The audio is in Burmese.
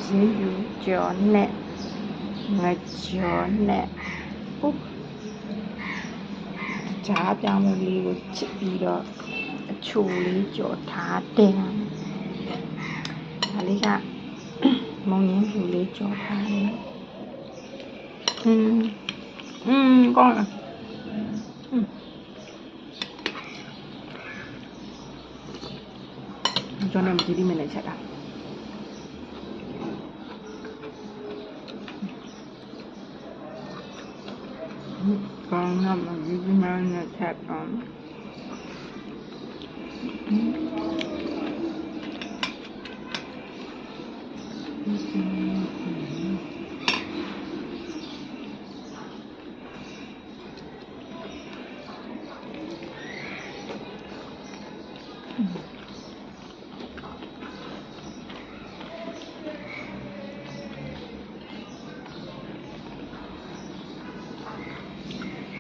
ချင်းယူကြော်နဲ့ငကြော်နဲ့ဂျားပြောင်းလေးကိုချစ်ပြီးတော့အချိုလေးကြော်ထားတယ်ဒါလေးကမုံရင်းဖြူလေးကြော်ထားတယ်ကောင်းလားကျွန်တော်ဒီမိနစ်ချက်တာကောင်းလားဒီမိနစ်ချက်အောင်